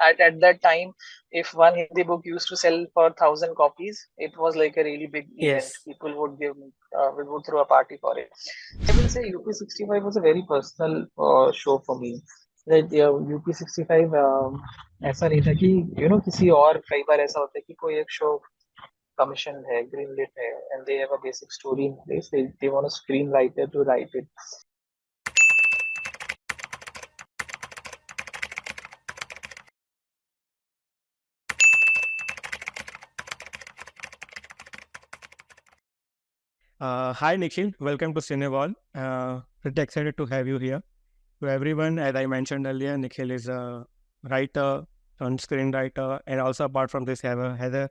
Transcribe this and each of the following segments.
At that time, if one Hindi book used to sell for 1,000 copies, it was like a really big event. Yes. People would we would throw a party for it. I will say UP65 was a very personal show for me. Like UP65 ऐसा नहीं था कि किसी और कई बार ऐसा होता है कि कोई एक शो commissioned है, greenlit है, and they have a basic story in place. They want a screenwriter to write it. Hi, Nikhil. Welcome to CineWall. Pretty excited to have you here. To everyone, as I mentioned earlier, Nikhil is a writer, and screenwriter, and also apart from this, has a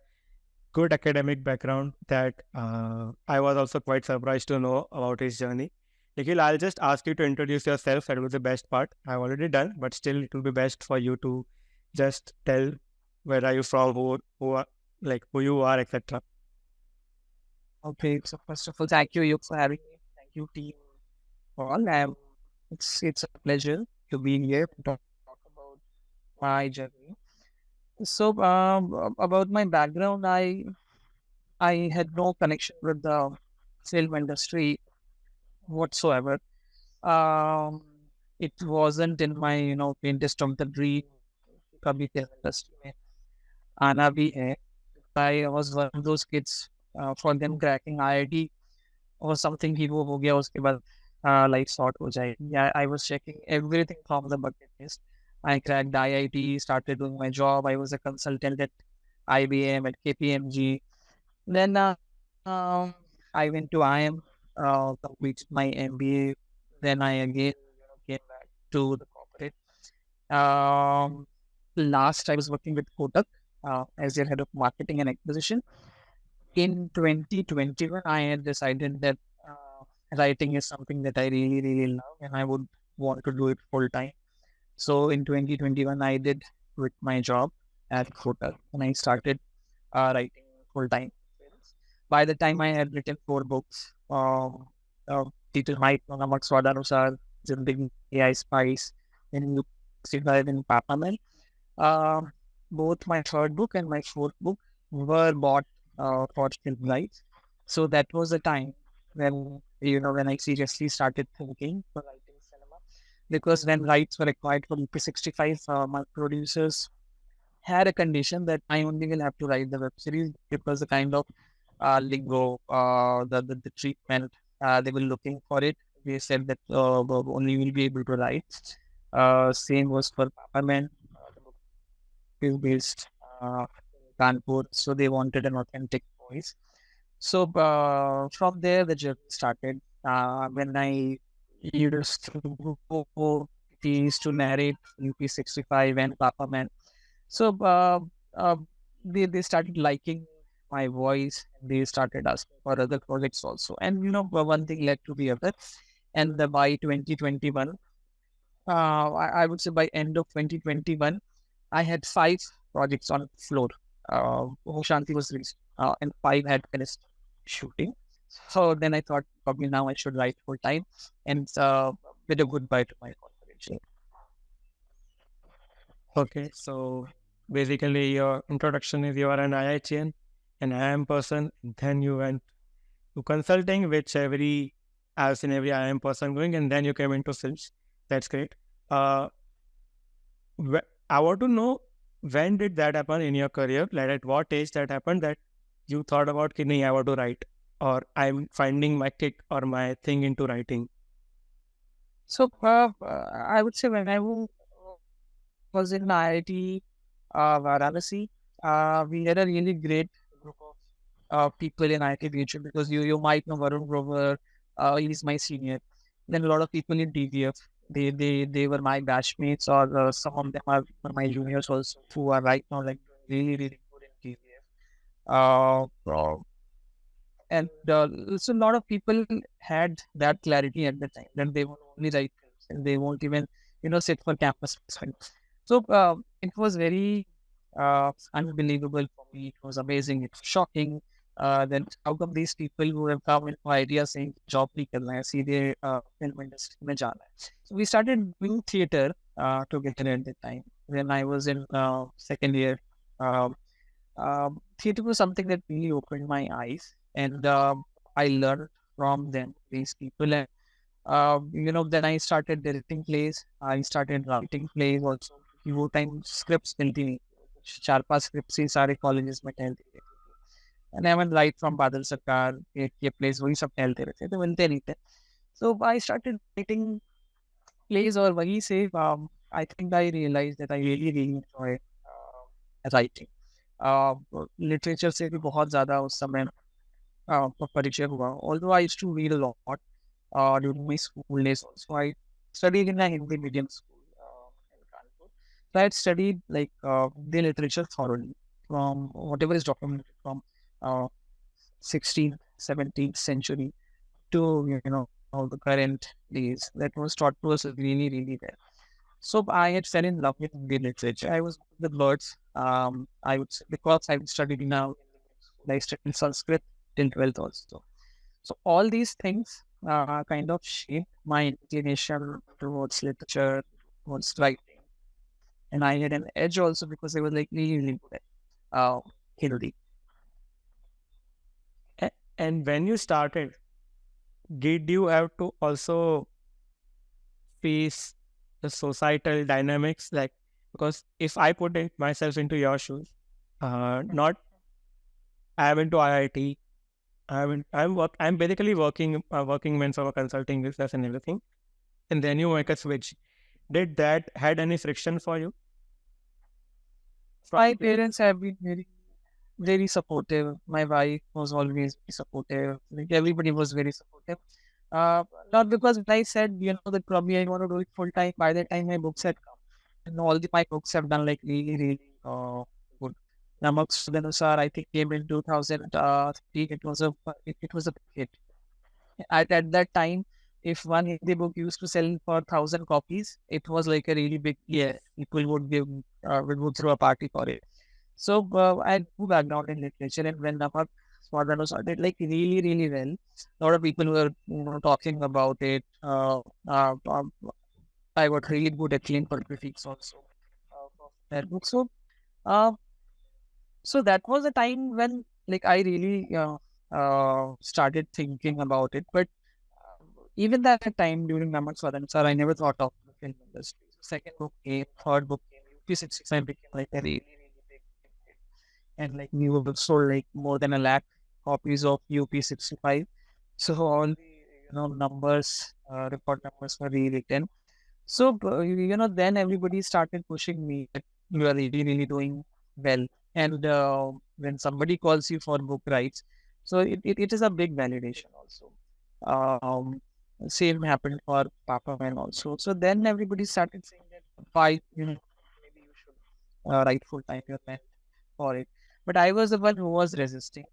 good academic background that I was also quite surprised to know about his journey. Nikhil, I'll just ask you to introduce yourself. That was the best part. I've already done, but still, it will be best for you to just tell where are you from, who you are, etc. Okay, so first of all, thank you for having me. Thank you, team, all. It's a pleasure to be here to talk about my journey. So, about my background, I had no connection with the film industry whatsoever. Um, it wasn't in my faintest of the dream. कभी film industry में आना भी है. I was one of those kids. For them cracking IIT or something ही वो हो गया उसके बाद life sort हो जाएगी. Yeah, I was checking everything from the bucket list. I cracked IIT, started doing my job. I was a consultant at IBM, at KPMG. Then I went to IM, completed my MBA. Then I again came back to the corporate. Um, Last I was working with Kotak as their head of marketing and acquisition. In 2021, I had decided that writing is something that I really, really love and I would want to do it full time. So in 2021, I did quit my job at Kotak and I started writing full time. By the time I had written 4 books, Title Might Namak Swadanusar, Zindagi AI Spice, and you survive in Papaman. Both my third book and my fourth book were bought for film rights. So that was the time when when I seriously started thinking for writing cinema. Because when rights were acquired from P65, my producers had a condition that I only will have to write the web series because the kind of lingo, the treatment they were looking for it. They said that only will be able to write. Same was for Papaman. The book is based in Kanpur, so they wanted an authentic voice. So from there, the journey started. When I used to narrate UP65 and Papaman. So uh, they started liking my voice. They started asking for other projects also. And one thing led to the other. And by 2021, I would say by end of 2021, I had 5 projects on floor. Om Shanti was released, and 5 had finished shooting. So then I thought probably now I should write full time and bid a goodbye to my corporation. Okay, so basically your introduction is you are an IITian, an IIM person, then you went to consulting, which I've seen every IIM person going, and then you came into films. That's great. Uh, I want to know, when did that happen in your career? Like at what age that happened that you thought about, "Ki nahi, I want to write, or I'm finding my kick or my thing into writing." So I would say when I was in IIT Varanasi, we had a really great group of people in IIT region because you might know Varun Grover. He's my senior. Then a lot of people in DVF. They were my batchmates, or some of them are my juniors also, who are right now like really really good in DVF. And so a lot of people had that clarity at the time that they will only write films and they won't even sit for campus placement. So it was very unbelievable for me. It was amazing. It was shocking. Then how come these people who have come with ideas saying job nahi karna hai, सीधे film industry में जाना है. So we started doing theater together at the time. when I was in second year. Um, Theater was something that really opened my eyes, and I learned from them, these people. And then I started directing plays. I started writing plays also. कि वो time scripts मिलती नहीं, 4-5 scripts ही सारे colleges में टहलती रहती थी, and I went right from बादल सरकार ये plays वही सब टहलते रहते तो मिलते नहीं थे. So I started writing plays, और वहीं से I think I realized that I really enjoy writing. Literature से भी बहुत ज़्यादा उस समय परिचय हुआ. Although I used to read a lot during my school days also. I studied in a Hindi medium school in Kanpur. So I had studied like the literature thoroughly from whatever is documented from uh, 16th, 17th century to all the current days. That was taught to us really well. So I had fell in love with Indian literature. I was with words. I would say because I studied in a I studied Sanskrit till 12th also. So all these things kind of shaped my inclination towards literature, towards writing, and I had an edge also because I was like really good at Hindi. And when you started, did you have to also face the societal dynamics? Like, because if I put myself into your shoes, not I'm into IIT. I'm basically working men for a consulting business and everything. And then you make a switch. Did that had any friction for you? My parents have been very supportive. My wife was always very supportive. Like everybody was very supportive. Not because when I said, that probably I want to do it full time. By the time my books had come, and my books have done like really good. Namak Sudanusar, I think, came in 2003. It was a big hit. At that time, if one Hindi book used to sell for 1,000 copies, it was like a really big people would throw a party for it. So I had no background in literature, and when Namak Swadhanu started like really well, a lot of people were talking about it. I got really good acclaim for critics also for that book. Uh, so that was a time when like I really started thinking about it. But even that time during Namak Swadhan sir, I never thought of the film industry. Second book came, third book came, UP65 became like a really big hit. And like we were sold like more than 1 lakh copies of UP65. So all the numbers, record numbers were rewritten. So then everybody started pushing me that you are really doing well. And when somebody calls you for book rights, so it is a big validation also. Um, Same happened for Papa Man also. So then everybody started saying that why maybe you should write full time. You're meant for it. But I was the one who was resisting.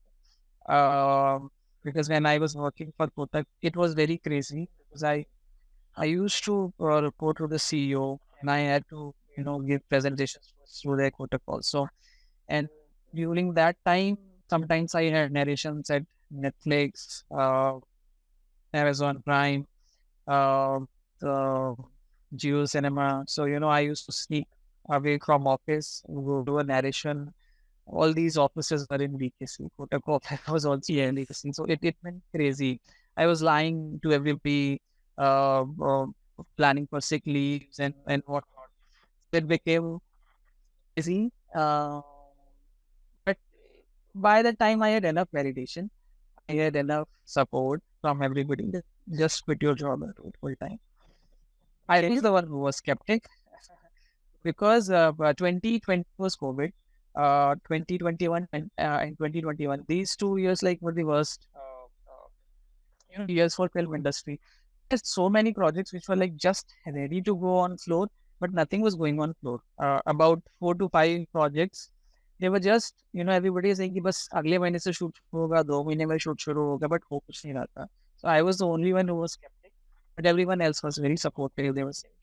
Because when I was working for Kotak, it was very crazy because I used to report to the CEO, and I had to give presentations through their Kotak also. And during that time, sometimes I had narrations at Netflix, Amazon Prime, the Geo Cinema. So I used to sneak away from office, go do a narration. All these offices were in BKC. Kotak office was also in BKC. So it went crazy. I was lying to everybody, planning for sick leaves and whatnot. It became crazy. But by the time I had enough validation, I had enough support from everybody. Just quit your job and do it full time. I was the one who was skeptic because 2020 was COVID. 2021 and 2021, these 2 years like were the worst years for film industry. There's so many projects which were like just ready to go on floor, but nothing was going on floor. About 4 to 5 projects, they were just everybody is saying कि बस अगले महीने से shoot होगा, 2 महीने में shoot शुरू होगा, but हो कुछ नहीं रहा था. So I was the only one who was skeptic, but everyone else was very supportive. They were saying,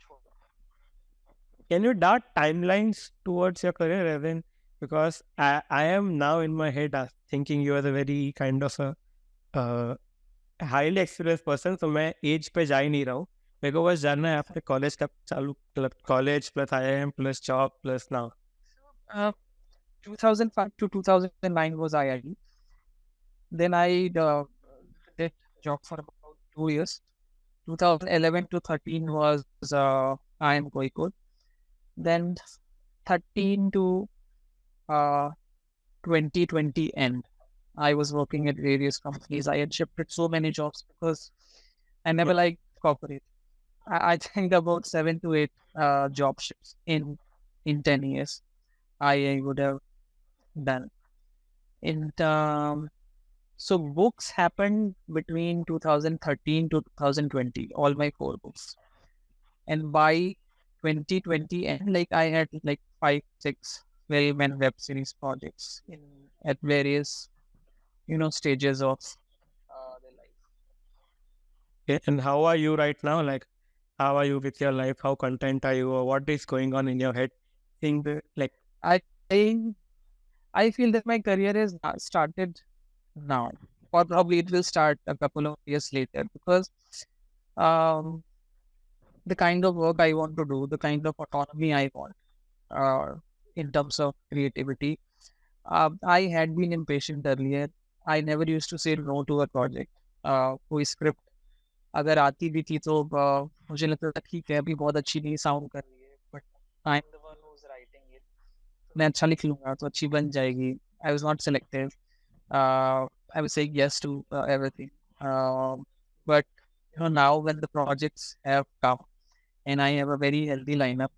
Can you dart timelines towards your career, Evan? Because I am now in my head thinking you are a very kind of a highly experienced person. So मैं age पे जा ही नहीं रहा हूँ. मेरे को बस जानना है आपने कॉलेज कब चालू, मतलब college plus IIM plus job plus now. Uh, 2005 to 2009 was IIT. Then I did job for about 2 years. 2011 to 13 was I am Goikod. Then 13 to uh, 2020 end, I was working at various companies. I had shifted so many jobs because I never liked corporate. I think about 7 to 8 job shifts in 10 years I would have done. In So books happened between 2013 to 2020, all my 4 books. And by 2020 end, like I had like 5, 6 well-meant web series projects in at various stages of their life. Okay. And how are you right now? Like, how are you with your life? How content are you? Or what is going on in your head? Think like, I I I feel that my career is not started now, or probably it will start a couple of years later because um, the kind of work I want to do, the kind of autonomy I want uh, in terms of creativity. I had been impatient earlier. I never used to say no to a project. कोई script अगर आती भी थी तो मुझे लगता था ठीक है अभी बहुत अच्छी नहीं साउंड कर रही है but I am the one who is writing it मैं अच्छा लिख लूंगा तो अच्छी बन जाएगी I was not selective I was saying yes to everything but now when the projects have come and I have a very healthy lineup.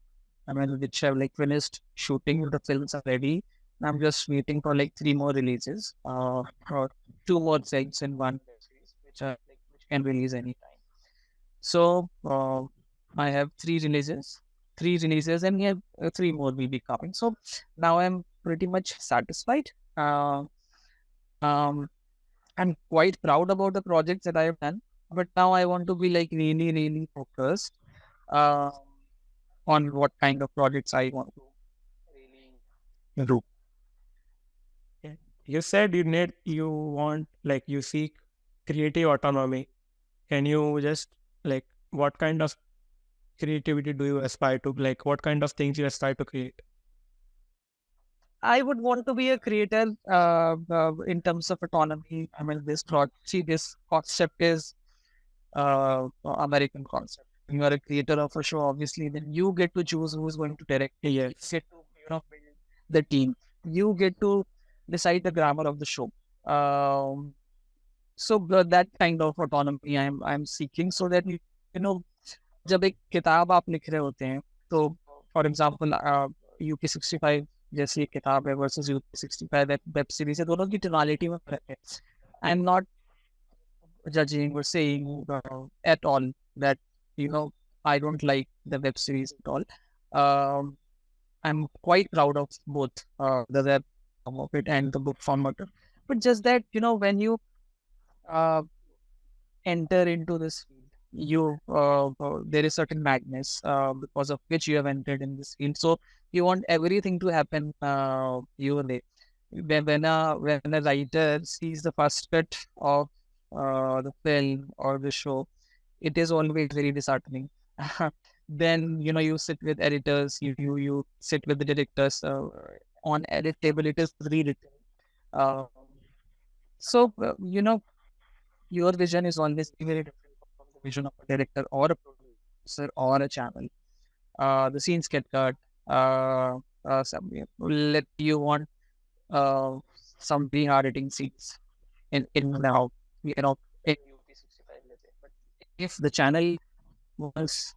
I mean, which have like finished shooting, the films are ready. And I'm just waiting for like 3 more releases, or 2 more things in one web series, which can release anytime. So I have 3 releases, and yeah, 3 more will be coming. So now I'm pretty much satisfied. Um, I'm quite proud about the projects that I have done, but now I want to be like really, really focused. Um, on what kind of projects I want to really do. yeah. You said you want, like, you seek creative autonomy. Can you just, like, what kind of creativity do you aspire to? Like, what kind of things you aspire to create? I would want to be a creator in terms of autonomy. I mean, this concept is American concept. You are a creator of a show, obviously, then you get to choose who's going to direct. Yes. You get to build the team. You get to decide the grammar of the show. So that kind of autonomy I'm seeking so that जब एक किताब आप लिख रहे होते हैं तो for example UP65 जैसी एक किताब है वर्सेस UP65 वेब सीरीज है दोनों की टोनालिटी में फर्क है I am not judging or saying at all that I don't like the web series at all. I'm quite proud of both the web form of it and the book format. But just that when you uh, enter into this field, there is certain madness because of which you have entered in this field. So you want everything to happen your way. When a writer sees the first cut of the film or the show, it is always very disheartening. Then you sit with editors, you sit with the directors. On edit table, it is rewritten. Uh, so your vision is always very different from the vision of a director or a producer or a channel. The scenes get cut. Let you want some very hard hitting scenes in now in UP65, let's say. But if the channel wants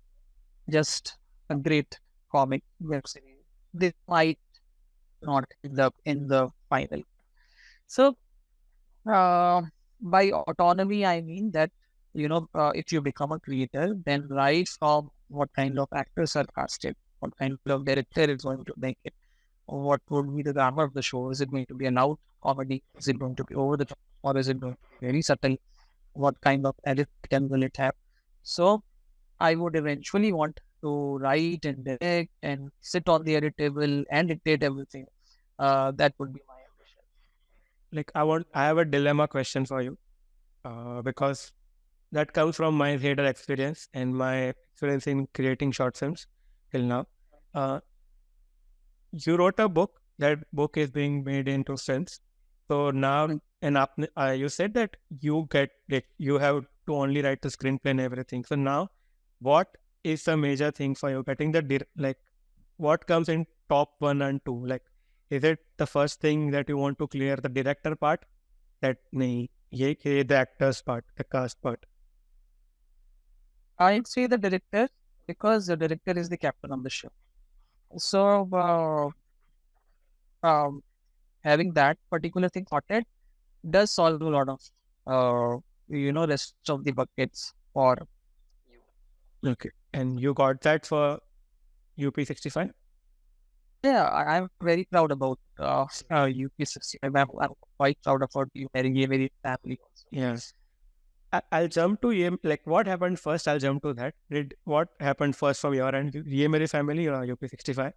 just a great comic web series, they might not in the final. So by autonomy, I mean that if you become a creator, then right from what kind of actors are casted, what kind of director is going to make it, what would be the grammar of the show? Is it going to be an out comedy? Is it going to be over the top, or is it going to be very subtle? What kind of edit will it have? So I would eventually want to write and direct and sit on the edit table and dictate everything. That would be my ambition. Like, I have a dilemma question for you, because that comes from my theater experience and my experience in creating short films till now. Uh, you wrote a book. That book is being made into films. So now, and you said that you get like you have to only write the screenplay and everything. So now, what is the major thing for you getting the like? What comes in top one and two? Like, is it the first thing that you want to clear the director part? That nahi, ye the actors part, the cast part. I'd say the director, because the director is the captain of the show. So, um, having that particular thing sorted does solve a lot of, rest of the buckets for you. Okay, and you got that for UP65? Yeah, I'm very proud about UP65. I'm quite proud about you, Meri family also. Yes. I'll jump to like what happened first. I'll jump to that. What happened first from your end? Ye Meri family or UP65?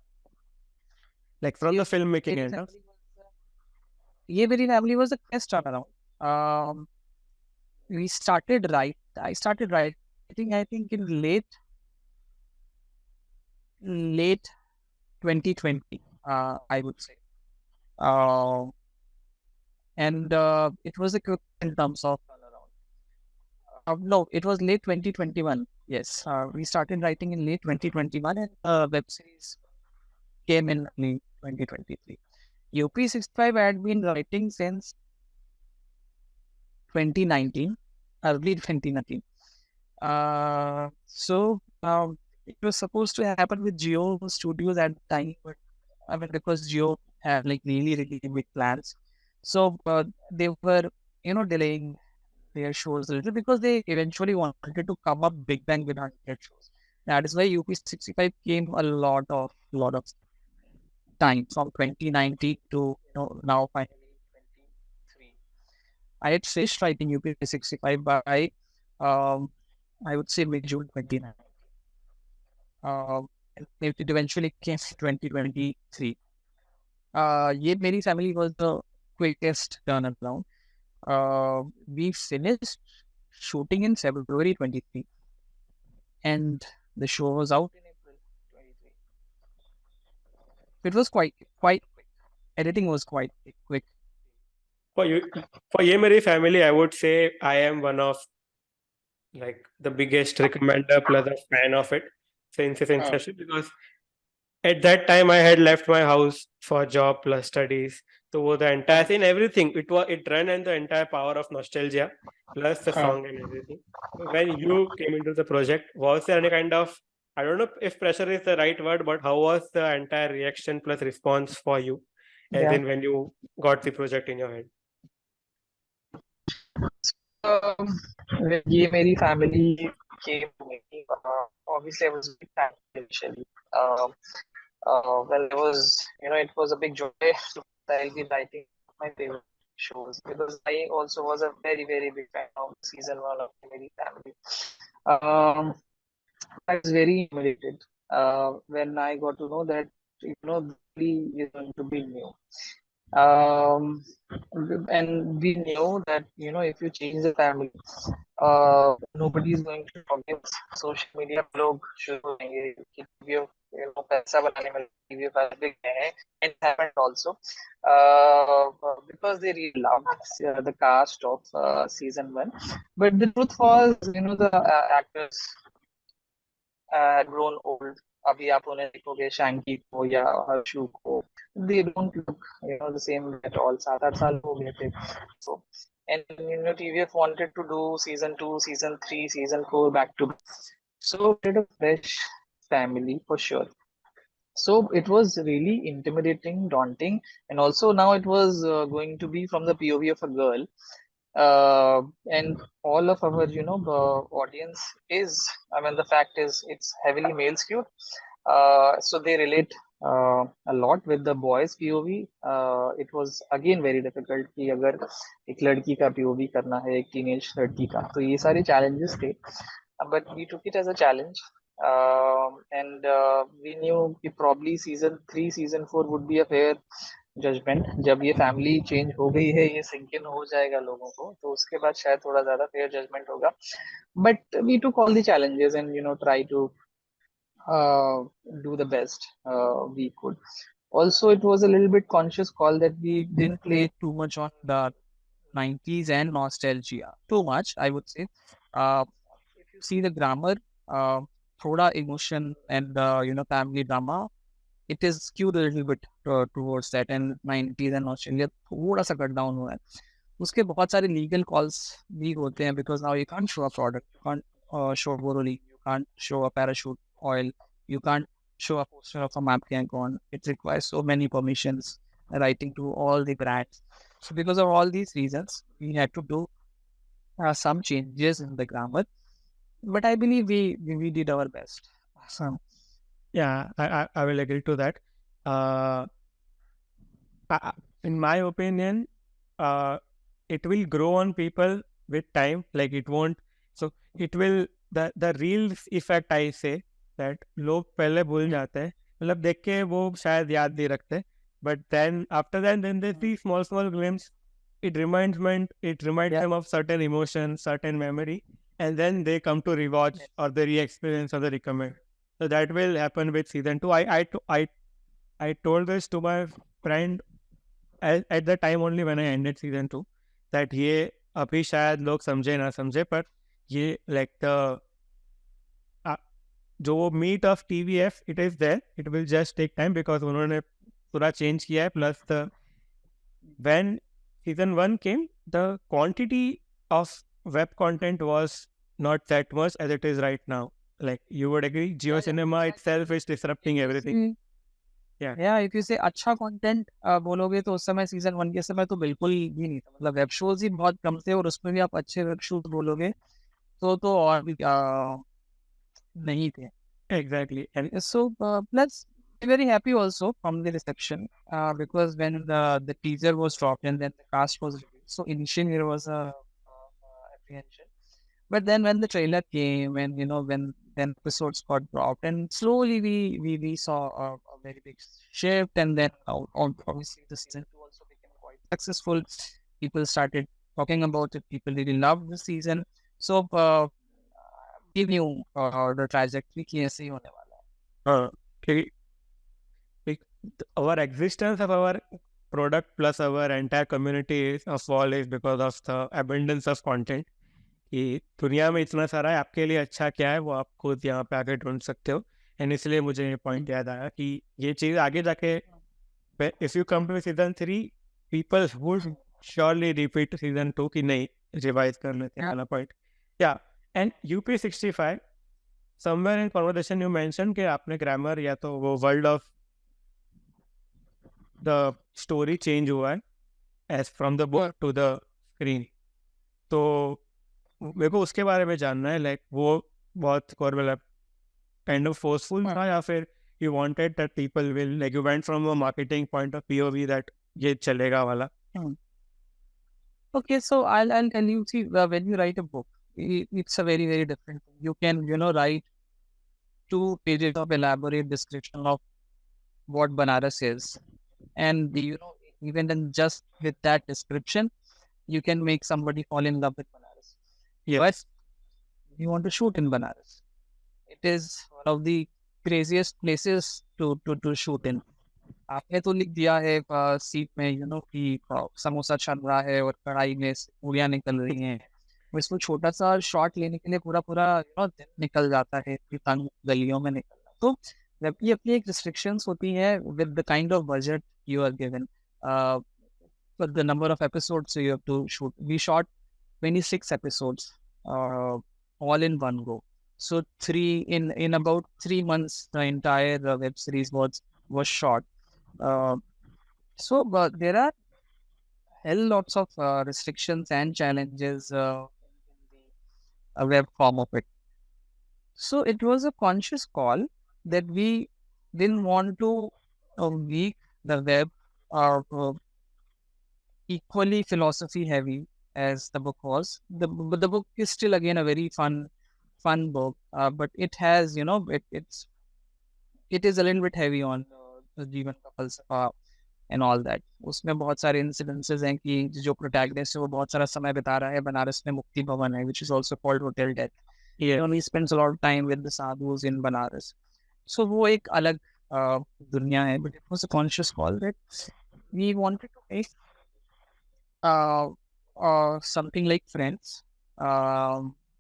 Like from the filmmaking end. Huh? Ye Meri family was the best turnaround. Um, we started right. I started writing, I think, in late 2020. I would say. Uh, and it was a quick in terms of turnaround. No, it was late 2021. Yes, we started writing in late 2021, and web series came in early 2023. UP65 had been writing since 2019, early 2019. So it was supposed to happen with Geo Studios at the time, but I mean, because Geo had like really big plans, so they were delaying their shows a little because they eventually wanted to come up Big Bang with 100 shows. That is why UP65 came a lot of time from 2019 to now finally 23. I had finished writing UP65 by I would say mid June 2019. And it eventually came to 2023. Ye Meri family was the quickest turnaround. We finished shooting in February 23, and the show was out in April 23. It was quite quick. Editing was quite quick. For you, for Ye Meri family, I would say I am one of like the biggest recommender plus a fan of it since its inception because at that time I had left my house for job plus studies. So the entire thing, everything, it ran on the entire power of nostalgia plus the song and everything. When you came into the project, was there any kind of, I don't know if pressure is the right word, but how was the entire reaction plus response for you as Yeah. in when you got the project in your hand? When Ye Meri family came to me, obviously I was a big fan initially. Well, it was a big joy to I'll be writing my favorite shows because I also was a very big fan of season one of Ye Meri family. Um, I was very intimidated when I got to know that the movie is going to be new. Um, and we knew that if you change the family, nobody is going to forgive us. Social media पे लोग शुरू हो जाएंगे कि पैसा बनाने में TV पर big है, and it happened also because they really loved the cast of season one. But the truth was, the actors had grown old. अभी आप उन्हें देखोगे शैंकी को या हर्षु को, they don't look the same at all. 7-8 साल हो गए थे. So, and TVF wanted to do season 2, season 3, season 4 back to back. So we did a fresh family for sure. So it was really intimidating, daunting, and also now it was going to be from the POV of a girl. And all of our audience is, I mean, the fact is it's heavily male skewed, so they relate a lot with the boys POV. It was again very difficult कि अगर एक लड़की का POV करना है एक teenage लड़की का, तो ये सारे challenges थे, but we took it as a challenge. And we knew कि probably season 3, season 4 would be a fair judgement, जब ये फैमिली चेंज हो गई है, ये सिंक इन हो जाएगा लोगों को, तो उसके बाद शायद थोड़ा ज्यादा फेयर जजमेंट होगा. But we took all the challenges and try to uh, do the best we could. Also, it was a little bit conscious call that We we didn't didn't play play. too much on the 90s and nostalgia. Too much, I would say. Uh, if you see the grammar, uh, thoda emotion and family drama, it is skewed a little bit towards that, and 90s and Australia थोड़ा सा cut down हुआ है. उसके बहुत सारे legal calls भी होते हैं, because now you can't show a product, you can't show Boroline, you can't show a parachute oil, you can't show a poster of a map icon. It requires so many permissions, writing to all the brands. So because of all these reasons, we had to do some changes in the grammar. But I believe we did our best. So, Yeah, I will agree to that. Uh, in my opinion, it will grow on people with time. Like it won't. So it will the real effect I say that लोग पहले भूल जाते हैं, मतलब देख के वो शायद याद नहीं रखते. But then after that, then they see small glimpse. It reminds yeah, them of certain emotion, certain memory, and then they come to rewatch yes. or they re-experience or they recommend. So that will happen with season 2. I told this to my friend at the time only when I ended season 2 that ये अभी शायद लोग समझे ना समझे, पर ये like the जो meat of TVF, it is there. It will just take time because उन्होंने पूरा change किया है. Plus the when season 1 came, the quantity of web content was not that much as it is right now. Like you would agree, Geo Cinema itself is disrupting everything. या if you से अच्छा content बोलोगे तो उस समय season 1 के समय तो बिल्कुल भी नहीं था. मतलब वेब शोज ही बहुत कम थे, और उसमें भी आप अच्छे वेब शोज बोलोगे तो और भी नहीं थे. Exactly. And So let's be very happy also from the reception, because when the teaser was dropped and then the cast was revealed, so initially there was a apprehension. But then when the trailer came, and when then episodes got dropped, and slowly we saw a very big shift, and then obviously the season 2 also became quite successful. People started talking about it. People really loved the season. So we knew the trajectory कि ऐसे ही होने वाला है. okay, like our existence of our product plus our entire community is of all is because of the abundance of content. कि दुनिया में इतना सारा है, आपके लिए अच्छा क्या है वो आप खुद यहाँ पे आके ढूंढ सकते हो. एंड इसलिए मुझे ये पॉइंट याद आया कि ये चीज़ आगे जाके if you come to season 3 people would surely repeat season 2 की नहीं रिवाइज कर लेते हैं वाला पॉइंट. या and UP65 somewhere in conversation you mention कि आपने ग्रामर या तो वो world of the story change हुआ है as from the book to the screen. तो मेरे को उसके बारे में जानना है. लाइक वो बहुत मतलब काइंड ऑफ फोर्सफुल था या फिर you wanted that people will, like you went from a marketing point of POV that ये चलेगा वाला. Okay, so I'll tell you. See, when you write a book, it's a very very different thing. You can write 2 pages of elaborate description of what Banaras is, and even then just with that description, you can make somebody fall in love with Banaras. Yes. But you want to shoot in Banaras. It is one of the craziest places to shoot in. आपने तो लिख दिया है seat में कि समोसा चल रहा है और कढ़ाई में पूरियां निकल रही हैं. इसमें छोटा सा शॉट लेने के लिए पूरा पूरा दिन निकल जाता है तंग गलियों में निकलना. तो जबकि अपनी एक रिस्ट्रिक्शंस होती है with the kind of budget you are given, for the number of episodes you have to shoot. We shot 26 episodes all in one go. So in about 3 months the entire web series was shot. So there are hell lots of restrictions and challenges in the web form of it. So it was a conscious call that we didn't want to make the web equally philosophy heavy as the book was. The book is still again a very fun book, but it has it is a little bit heavy on the Jivan ka falsafa, and all that. उसमें बहुत सारे incidences हैं कि जो protagonist है वो बहुत सारा समय बिता रहा है बनारस में, मुक्ति भवन है which is also called hotel death, Yeah. he spends a lot of time with the sadhus in Banaras. So वो एक अलग दुनिया है, but it was a conscious call that we wanted to make uh, something like Friends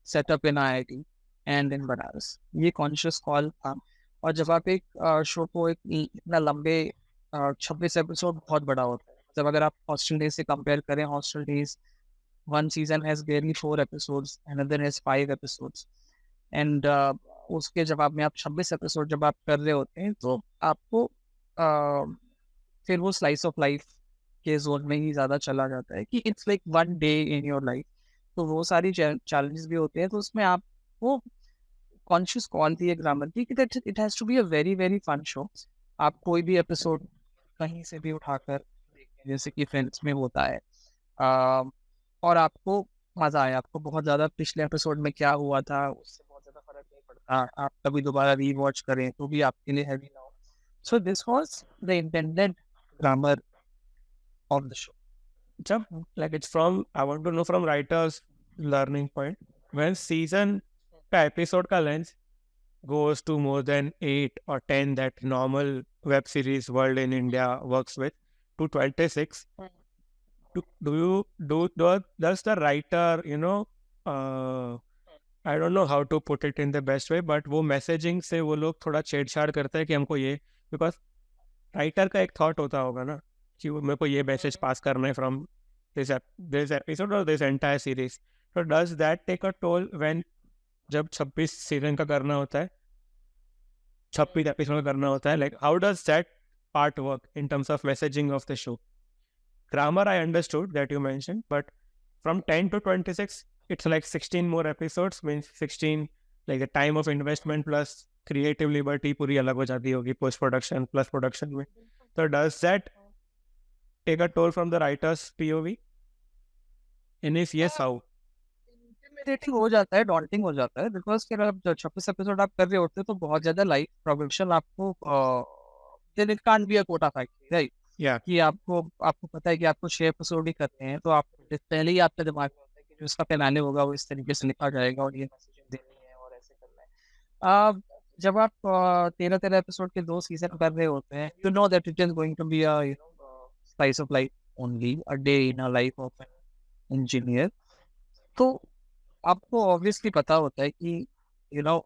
set up in IIT and in Banaras. ये conscious call था। और जब आप एक शो को एक इतना लंबे 26 एपिसोड बहुत बड़ा होता है। जब अगर आप हॉस्टल डेज से कंपेयर करें, hostel days one season has barely 4 episodes, another has 5 episodes. And उसके जवाब में आप 26 एपिसोड जब आप कर रहे होते हैं तो आपको फिर वो स्लाइस ऑफ लाइफ के जोन में ही ज़्यादा चला जाता है कि it's like one day in your life. तो वो सारी चैलेंजेस भी होते हैं, तो उसमें आपको कॉन्शियस कॉल थी ग्रामर की कि it has to be a very very fun show. आप कोई भी एपिसोड कहीं से भी उठाकर देखें, जैसे कि फ्रेंड्स में होता है, और आपको मजा आया। आपको बहुत ज्यादा पिछले एपिसोड में क्या हुआ था उससे बहुत ज्यादा फर्क नहीं पड़ता, आप कभी दोबारा री वॉच करें तो भी आपके लिए हैवी ना हो। So this was the intended grammar of the show. Jump, like it's from, I want to know from writer's learning point, when season का episode का length goes to more than 8 or 10 that normal web series world in India works with, to 26, does the writer, I don't know how to put it in the best way, but वो messaging से वो लोग थोड़ा छेड़छाड़ करते हैं कि हमको ये, because राइटर का एक थॉट होता होगा ना कि मेरे को ये मैसेज पास करना है फ्रॉम दिस एपिसोड और दिस एंटायर सीरीज। तो does that take a toll when, जब 26 सीजन का करना होता है, 26 एपिसोड का करना होता है, like how does that part work in terms of messaging of the show? Grammar I understood that you mention, but from 10 to 26 it's like 16 more episodes, means 16, like the time of investment plus creative liberty पूरी अलग हो जाती होगी post production plus production में। So does that take a toll from the writer's POV? And if yes, how? Intimidating हो जाता है, daunting हो जाता है, बिकॉज फिर आप 26 एपिसोड आप कर रहे होते हैं तो बहुत ज्यादा लाइफ प्रोडक्शन आपको then it can't be a Kota factory, right? Yeah. कि आपको पता है कि आपको 6 एपिसोड ही करते हैं, तो आप पहले ही आपके दिमाग में होता है कि जो इसका फिनाले होगा वो इस तरीके से लिखा जाएगा और ये मैसेजिंग देनी है और ऐसे करना है। जब आप 13 एपिसोड के 2 सीजन कर रहे होते हैं, you know that it is going to be a slice of life only, a day in a life of an engineer. तो आपको ऑब्वियसली पता होता है कि यू नो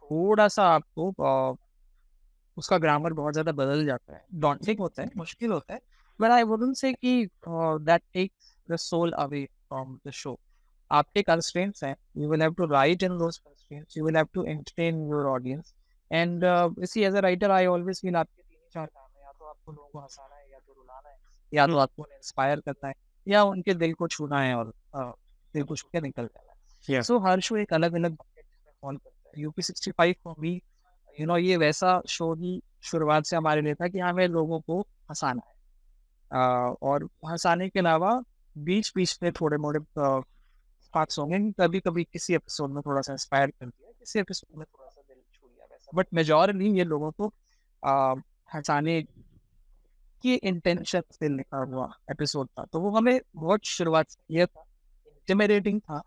थोड़ा सा आपको उसका ग्रामर बहुत ज्यादा बदल जाता है, डॉन्टिंग होता है, मुश्किल होता है, बट आई वुडंट से कि that takes the soul away from the show. आपके कंस्ट्रेंट्स हैं, you will have to write in those constraints, you will have to entertain your audience. And इसी as a writer I always feel आपके 3 ही 4 काम है, या तो आपको लोगों को हंसाना है, या तो रुलाना है, या तो आपको इंस्पायर करना है, या उनके दिल को छूना है और दिल को छू के निकल जाना है। Yeah. सो हर शो एक अलग अलग बकेट में फॉल करता है। यूपी 65 फॉर मी, ये वैसा शो ही शुरुआत से हमारे लिए था कि हमें लोगों को हंसाना है, और हंसाने के अलावा बीच बीच में थोड़े मोड़े पार्ट्स होंगे, कभी कभी किसी एपिसोड में थोड़ा सा इंस्पायर कर दिया, किसी एपिसोड में थोड़ा सा दिल छू लिया, वैसा। बट मेजॉरिटी ये लोगों को हंसाने की इंटेंशन से लिखा हुआ एपिसोड था, तो वो हमें बहुत शुरुआत से ये था, इंटिमिडेटिंग था,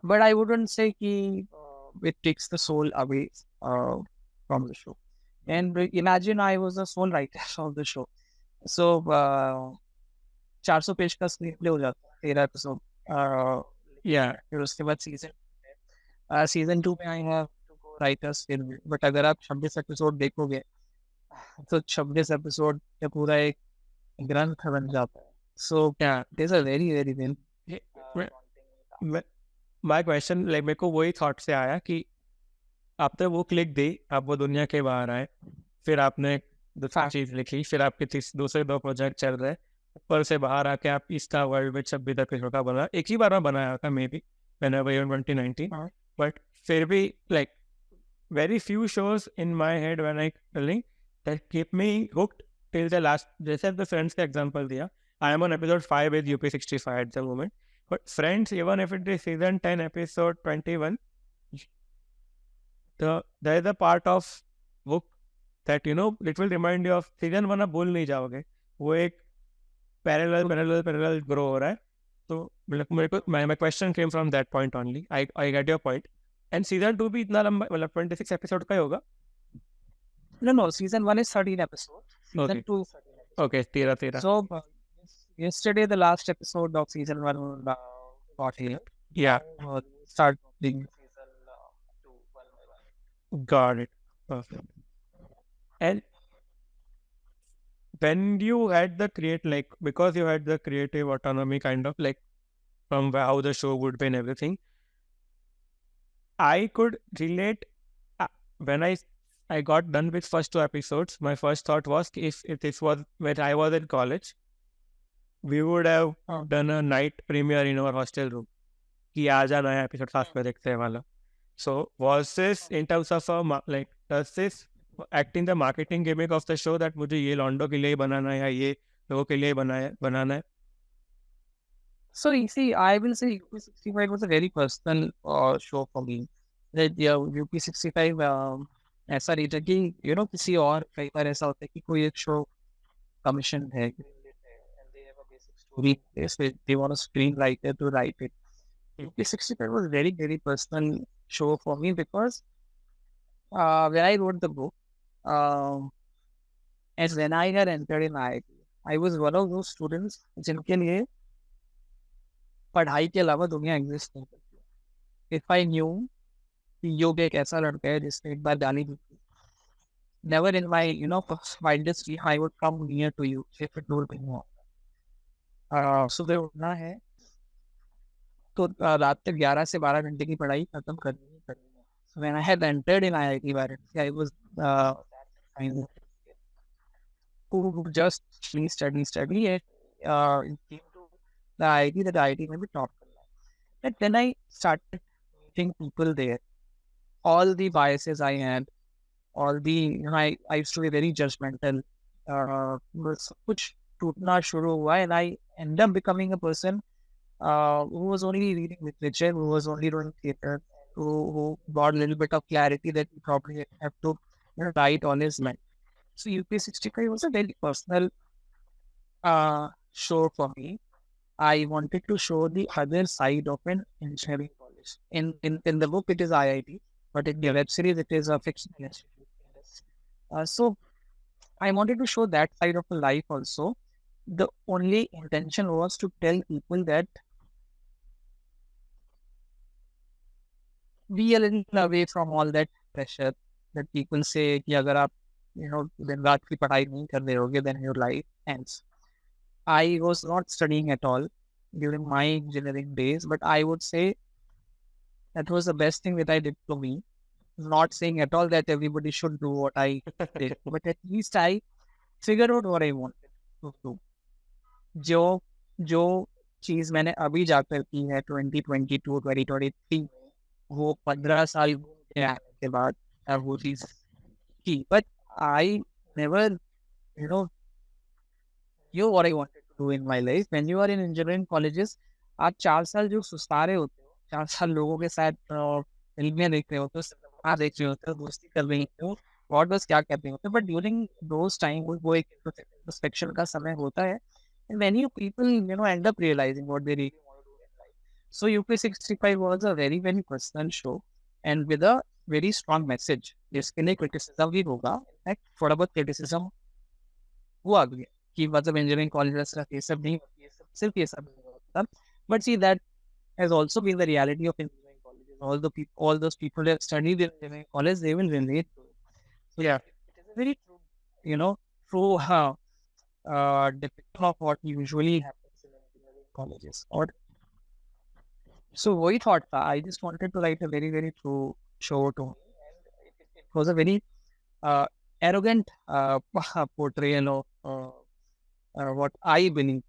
बट आई वुडंट से कि it takes the soul away from the show. And imagine I was the sole writer of the show. So 400 page का स्क्रीन प्ले हो जाता है 13 एपिसोड। Yeah. फिर उसके बाद सीजन 2 में I have to go writers फिर भी, बट अगर आप 26 एपिसोड देखोगे तो 26 एपिसोड का पूरा एक ग्रंथ बन जाता है। So Yeah. This are very very very my question, like मेरे को वही थॉट से आया कि आपने वो क्लिक दी, आप वो दुनिया के बाहर आए, फिर आपने दूसरी चीज लिखी, फिर आपके दूसरे 2 प्रोजेक्ट चल रहे, ऊपर से बाहर आके आप इसका वर्ल्ड विच 26 एपिसोड का बना, एक ही बार में बनाया था may be whenever in 2019, but फिर भी like very few shows in my head when I telling that keep me hooked till the last. जैसे the Friends का example दिया, I am on episode 5 with UP65 at the moment, but Friends, even if it is season 10 episode 21, there is a part of hook that it will remind you of season 1. आप भूल नहीं जाओगे, वो एक parallel grow हो रहा है. तो मतलब मेरे को my question came from that point only. I get your point. And season 2 भी इतना लंबा, मतलब 26 episode का ही होगा. No, season 1 is 13 episodes. Season Okay. 2 is 13 episodes. Okay, 13. So, yesterday the last episode of season 1 got here. Yeah, Now, start doing season 2 one by one. got it. Perfect. And when you had the because you had the creative autonomy kind of like from how the show would be and everything, I could relate. When I got done with first 2 episodes, my first thought was if this was when I was in college, we would have done a night premiere in our hostel room. कि आजा नया episode साथ में देखते हैं वाला. So was this in terms of does this act in the marketing gimmick of the show that मुझे ये लॉन्डो के लिए ही बनाना है या ये लोगों के लिए बनाना है? So you see, I will say UP65 was a very personal show for me. That UP65 ऐसा नहीं था कि किसी और कई बार ऐसा होता है कि कोई एक शो कमीशन है and they have a basic story. They want a screenwriter to write it. UP65 was very, very personal show for me because when I wrote the book, and when I had entered in IIT, I was one of those students जिनके लिए पढ़ाई के अलावा दुनिया exist नहीं करती. If I knew कि योग एक ऐसा लड़का है जिसने एक बार गाली दी थी, never in my wildest dream I would come near to you if it would be more. सुबह उठना है तो रात तक 11 से 12 घंटे की पढ़ाई खत्म करनी है. So when I had entered in IIT Varanasi, I was who just study and came to the IIT that IIT may be top. And then I started meeting people there. All the biases I had, all the I used to be very judgmental. कुछ टूटना शुरू हुआ and I ended up becoming a person who was only reading literature, who was only doing theatre, who got a little bit of clarity that he probably have to write on his mind. So UP65 was a very personal show for me. I wanted to show the other side of an engineering college. In the book, it is IIT, but in the web series, it is a fictional institute. So I wanted to show that side of the life also. The only intention was to tell people that be a little away from all that pressure that people say कि अगर आप दिन रात की पढ़ाई नहीं कर रहे होगे then your life ends. I was not studying at all during my engineering days, but I would say that was the best thing that I did for me. Not saying at all that everybody should do what I did, but at least I figured out what I wanted to do. जो चीज मैंने अभी जाकर की है 2022 2023 में, वो 15 साल के आने के बाद वो चीज की. But I never knew what I wanted to do in my life. When you are in engineering colleges, आप 4 साल जो सुस्ता रहे होते हो, 4 साल लोगों के साथ फिल्में देख रहे होते हो, सिनेमा देख रहे होते हो, दोस्ती कर रहे होते हो, पॉडकास्ट क्या कर रहे होते हो. बट ड्यूरिंग दोस टाइम वो एक इंट्रोस्पेक्शन का समय होता है. And many people, end up realizing what they really want to do in life. So UP65 was a very, very personal show and with a very strong message. जिसके लिए criticism भी होगा. In fact, थोड़ा बहुत criticism हुआ भी है कि मतलब engineering colleges सिर्फ ये सब नहीं होती है, सिर्फ ये सब नहीं होता. But see, that has also been the reality of engineering colleges. All those people that studied in engineering college, they will relate to it. So yeah, it is a very true, true depiction of what usually happens in engineering colleges. Or so we thought I just wanted to write a very, very true show to me, and it was a very arrogant portrayal of what I believe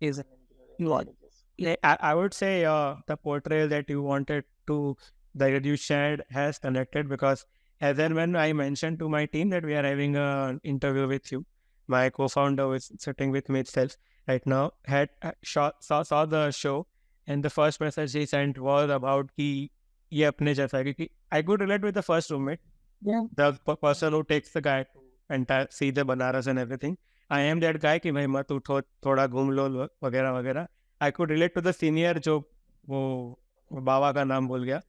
is an engineering colleges. I would say the portrayal that you wanted to, that you shared has connected, because as and when I mentioned to my team that we are having an interview with you, my co-founder was sitting with me itself right now, saw the show, and the first message he sent was about कि ये अपने जैसा है, क्योंकि I could relate with the first roommate, Yeah. the person who takes the guy to entire see the Banaras and everything. I am that guy कि भाई मत उठो थोड़ा घूम लो वगैरह वगैरह. I could relate to the senior जो वो बाबा का नाम भूल गया,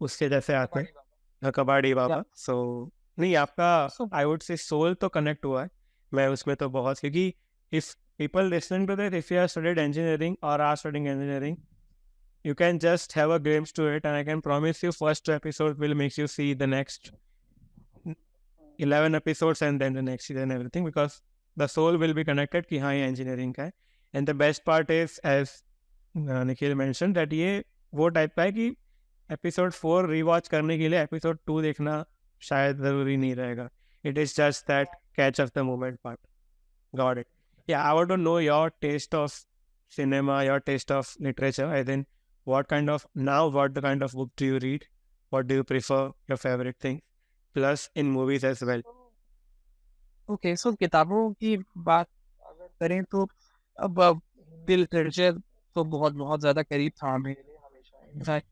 उसके जैसे आते हैं, कबाड़ी बाबा. सो नहीं आपका आई वुड से सोल तो कनेक्ट हुआ है. मैं उसमें तो बहुत, क्योंकि if people listening to this, if you have studied engineering or are studying engineering, you can just have a glimpse to it, and I can promise you first episode will make you see the next 11 episodes and then the next season and everything, because the soul will be connected कि हाँ ये engineering का है. And the best part is, as Nikhil mentioned, that ये वो type का है कि episode 4 rewatch करने के लिए episode 2 देखना शायद ज़रूरी नहीं रहेगा. It is just that catch of the moment part. Got it. Yeah, I want to know your taste of cinema, your taste of literature. I think what the kind of book do you read? What do you prefer? Your favorite things? Plus in movies as well. Okay, so किताबों की बात अगर करें तो अब literature तो बहुत बहुत ज़्यादा करीब था मेरे लिए हमेशा. इनफैक्ट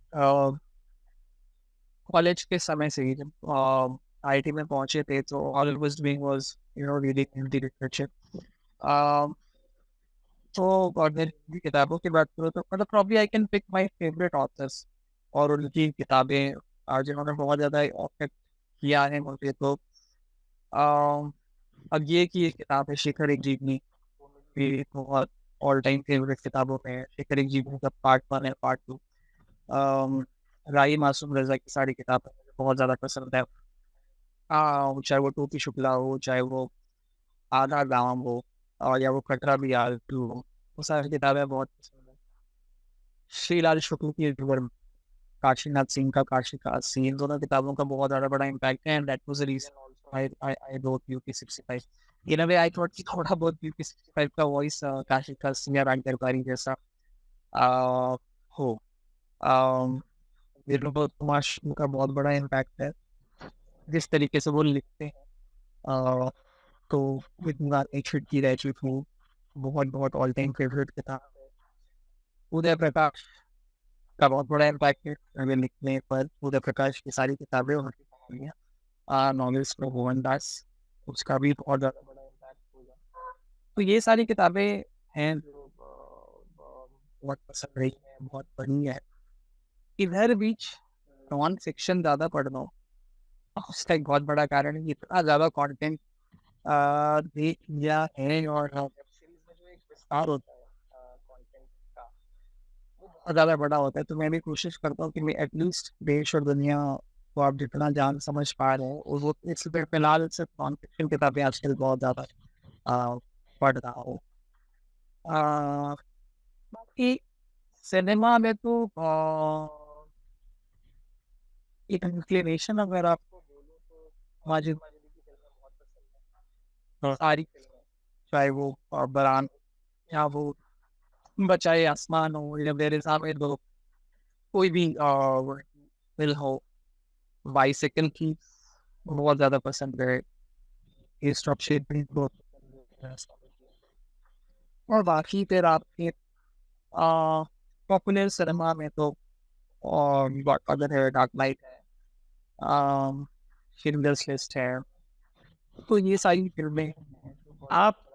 कॉलेज के समय से ही जब आईआईटी में पहुंचे थे तो all I was doing was reading Hindi literature. तो अगर हिंदी किताबों की बात करूँ तो मतलब probably I can pick my favourite authors और उनकी किताबें जिन्होंने बहुत ज़्यादा अफेक्ट किया है मुझे. तो अब ये की एक किताब है शिखर एक जीवनी, मेरी बहुत ऑल टाइम फेवरेट किताबों में है. शिखर एक जीवनी का पार्ट 1 है, पार्ट 2. राई मासूम रजा की सारी किताबें मुझे बहुत ज़्यादा पसंद है. चाहे वो टोपी शुक्ला हो, चाहे वो आधा गाँव हो, और या वो कटरा भी आलटू हो, वो सारी किताबें बहुत पसंद है. श्रीलाल शुक्ल की काशीनाथ सिंह का काशी का सीन, इन दोनों किताबों का बहुत ज़्यादा बड़ा इम्पैक्ट है. And that was the reason also I wrote UP 65. In a way I thought कि थोड़ा बहुत यूपी 65 का वॉइस काशी का सिंह या राग दरबारी जैसा हो. विनोद कुमार का बहुत बड़ा इम्पैक्ट है जिस तरीके से वो लिखते हैं. तो विद्वान एक खिड़की रह चुकी हूँ, बहुत बहुत ऑल टाइम फेवरेट किताब है. उदय प्रकाश का बहुत बड़ा इम्पैक्ट है अगर लिखने पर. उदय प्रकाश की सारी किताबें, उनकी कहानियाँ, नॉवेल्स में भुवन दास, उसका भी बहुत ज़्यादा बड़ा इम्पैक्ट होगा. तो ये सारी किताबें हैं जो बहुत पसंद रही हैं, बहुत पढ़ी है. इधर बीच नॉन फिक्शन ज़्यादा पढ़ना हो, उसका एक बहुत बड़ा कारण है इतना ज़्यादा कंटेंट देख लिया है. और वेब सीरीज में जो एक विस्तार होता है कंटेंट का, वो बहुत ज़्यादा बड़ा होता है. तो मैं भी कोशिश करता हूँ कि मैं एटलीस्ट देश और दुनिया को आप जितना जान समझ पा रहे हैं, और वो इस पर फिलहाल सिर्फ नॉन फिक्शन किताबें आजकल बहुत ज़्यादा पढ़ रहा हूँ. बाकी सिनेमा में तो एक इंक्लिनेशन अगर आपको बोलूँ तो माजिद माजिदी की फिल्में बहुत पसंद है. सारी फिल्में, चाहे वो बरान या वो बचाए आसमान हो या मेरे सामने दो, कोई भी फिल्म हो, बाइसिकल की बहुत ज़्यादा पसंद है. स्टॉप शेप भी बहुत पसंद है. और बाकी फिर आपके पॉपुलर सिनेमा में तो गॉडफादर है, डार्क नाइट है, शिंडलर्स लिस्ट है. तो ये सारी फिल्में आप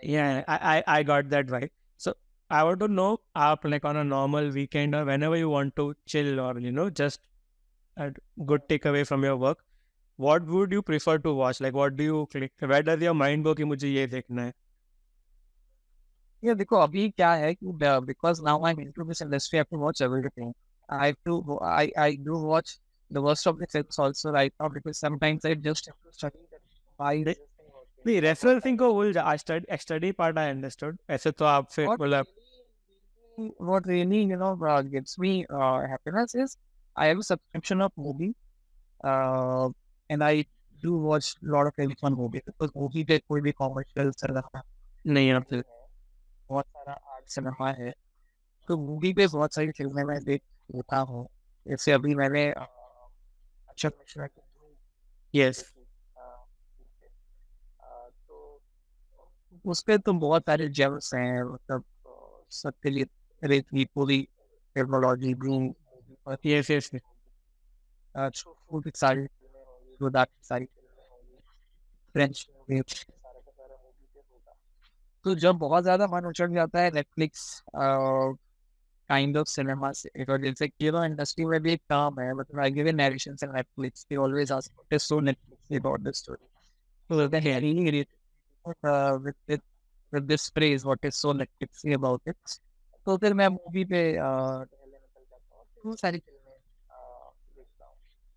yeah, I got that right. So I want to know, आप like on a normal weekend or whenever you want to chill or just a good takeaway from your work, what would you prefer to watch? Like what do you click? Where does your mind go कि मुझे ये देखना है? ये देखो अभी क्या है कि because now I'm into this industry, I have to watch everything. I do watch the worst of the films also right now, because sometimes I just have to study that why is this thing working. नहीं referencing को भूल जा. Study part I understood. ऐसे तो आप फिर मतलब what really gives me happiness is I have a subscription of movie, and I do watch a lot of very fun movies, because movie पे कोई भी commercial चल रहा नहीं आपसे बहुत सारा आर्ट सिनेमा है. तो मूवी पे बहुत सारी फिल्में मैं देख लेता हूँ. जैसे अभी मैंने अच्छा मिश्रा की यस तो उस पे तो बहुत सारे जेम्स हैं. मतलब सत्यजीत रे की पूरी टेक्नोलॉजी भी यस यस सारी फिल्में होंगी, गुरदार की सारी फिल्में होंगी, फ्रेंच मूवी, सारा का सारा मूवी पे होगा। तो जब बहुत ज्यादा मन उचट जाता है नेटफ्लिक्स काइंड ऑफ सिनेमा से, because it's like, you know, industry में भी एक काम है, मतलब I give a narration to Netflix, they always ask what is so Netflix about this story. So they're hearing it with this phrase, what is so Netflixy about it. तो फिर मैं movie पे टहलने निकल जाता हूँ, फिर वो सारी फिल्में देखता हूँ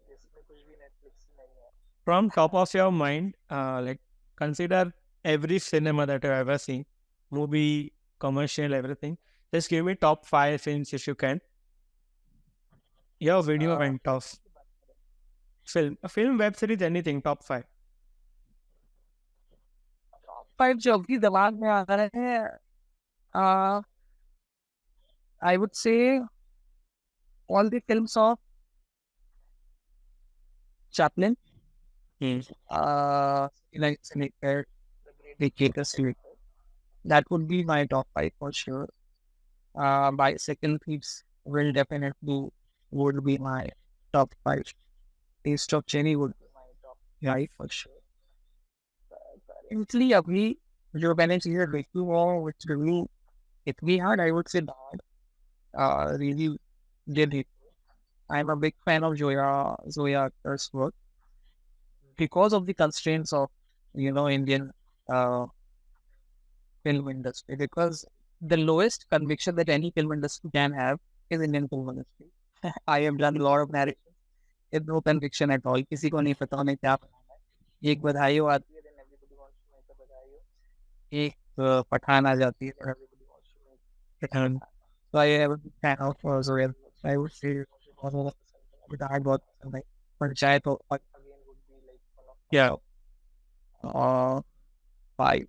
जिसमें कुछ भी नेटफ्लिक्स नहीं है। From top of your mind, like consider every cinema that you've ever seen, movie, commercial, everything. Just give me top 5 films if you can. Your video went off. Film, web series, anything, top 5. Top 5 जो अभी दिमाग में आ रहे हैं, I would say all the films of Chaplin, like the greatest director. That would be my top 5 for sure. My second piece will definitely would be my top 5. Taste of Cherry would be my top 5 for sure. Currently, अभी जो मैंने चीजें देखी वो which really hit me hard, I would say that really did hit me. I'm a big fan of Zoya Akhtar's work because of the constraints of, you know, Indian film industry. Because the lowest conviction that any film industry can have is Indian film industry. I have done a lot of narration with no conviction at all. किसी को नहीं पता उन्हें क्या बनाना है. एक बधाई हो आती है, then everybody wants to make a बधाई हो. एक पठान आ जाती है, then everybody wants to make Pathan. So I am a big fan of Zoya. I would say I बहुत पसंद है. पंचायत तो again would be like one of Yeah. uh 5.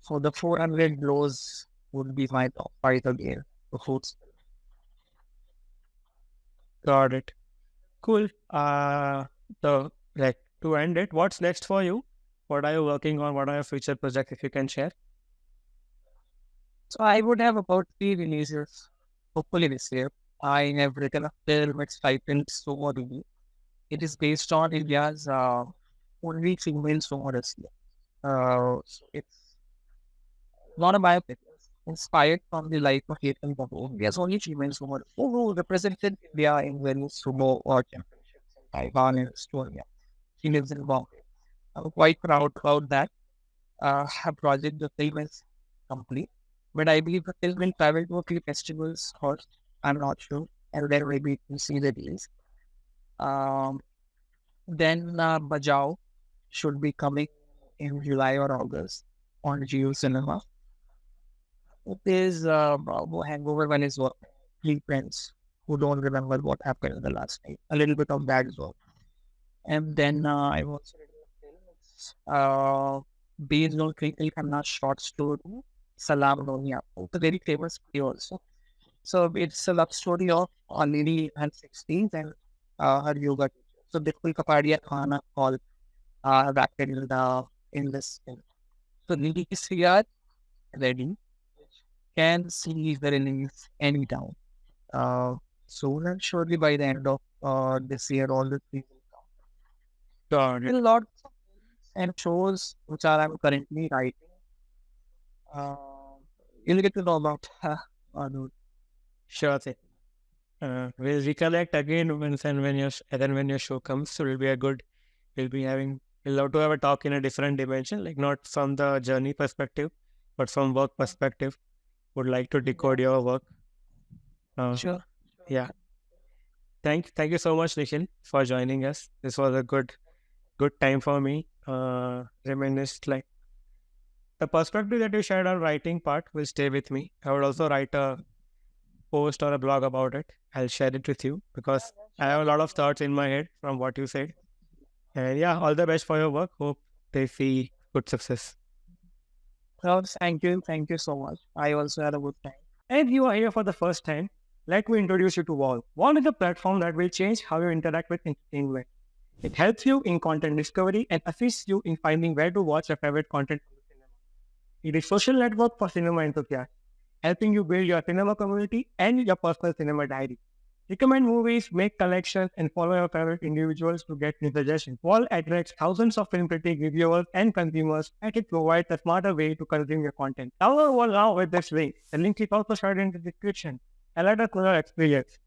So the 400 blows would be my top 5 again. The foods. Got it. Cool. So like to end it, what's next for you? What are you working on? What are your future projects, if you can share? So I would have about 3 releases, hopefully this year. I have written a film, it's titled Sumo Review. It is based on India's only female sumo wrestler. So it's not a biopic. It's inspired from the life of Ethan Babu, India's only female sumo wrestler who represented India in various sumo or championships in Taiwan and Estonia. She lives in Bombay. I'm quite proud about that. Her project, the film is complete. But I believe the film will travel to a few festivals first. I'm not sure. And then maybe we'll see the deals. Then Bajao should be coming in July or August on Geo Cinema. There's Hangover One is what three friends who don't remember what happened in the last night. A little bit of that as well. And then I've also written a film. It's based on Twinkle Khanna's short story, Salam Nonia. It's a very famous play also. So it's a love story of a lady in her 60s and her yoga teacher. So Dilpul Kapadia Khana called acted in this film. So release here ready, which can see the release anytime. Soon and surely by the end of this year, all the three will come. Got There are lots of films and shows which I'm currently writing. You'll get to know about Anuj. Sure thing. We'll recollect again when your show comes. So it'll be a good. We'll love to have a talk in a different dimension, like not from the journey perspective, but from work perspective. Would like to decode your work. Sure. Yeah. Thank you so much, Nikhil, for joining us. This was a good time for me. Reminisced, like the perspective that you shared on writing part will stay with me. I would also write a post or a blog about it. I'll share it with you because I have a lot of thoughts in my head from what you said. And yeah, all the best for your work. Hope they see good success. Well, thank you. Thank you so much. I also had a good time. And you are here for the first time, let me introduce you to Wall. Wall is a platform that will change how you interact with entertainment. It helps you in content discovery and assists you in finding where to watch your favorite content from the cinema. It is a social network for cinema enthusiasts, helping you build your cinema community and your personal cinema diary. Recommend movies, make collections, and follow your favorite individuals to get new suggestions. Wall attracts thousands of film critics, reviewers, and consumers, and it provides a smarter way to consume your content. Download Wall now with this link. The link is also shared in the description. And let us know your experience.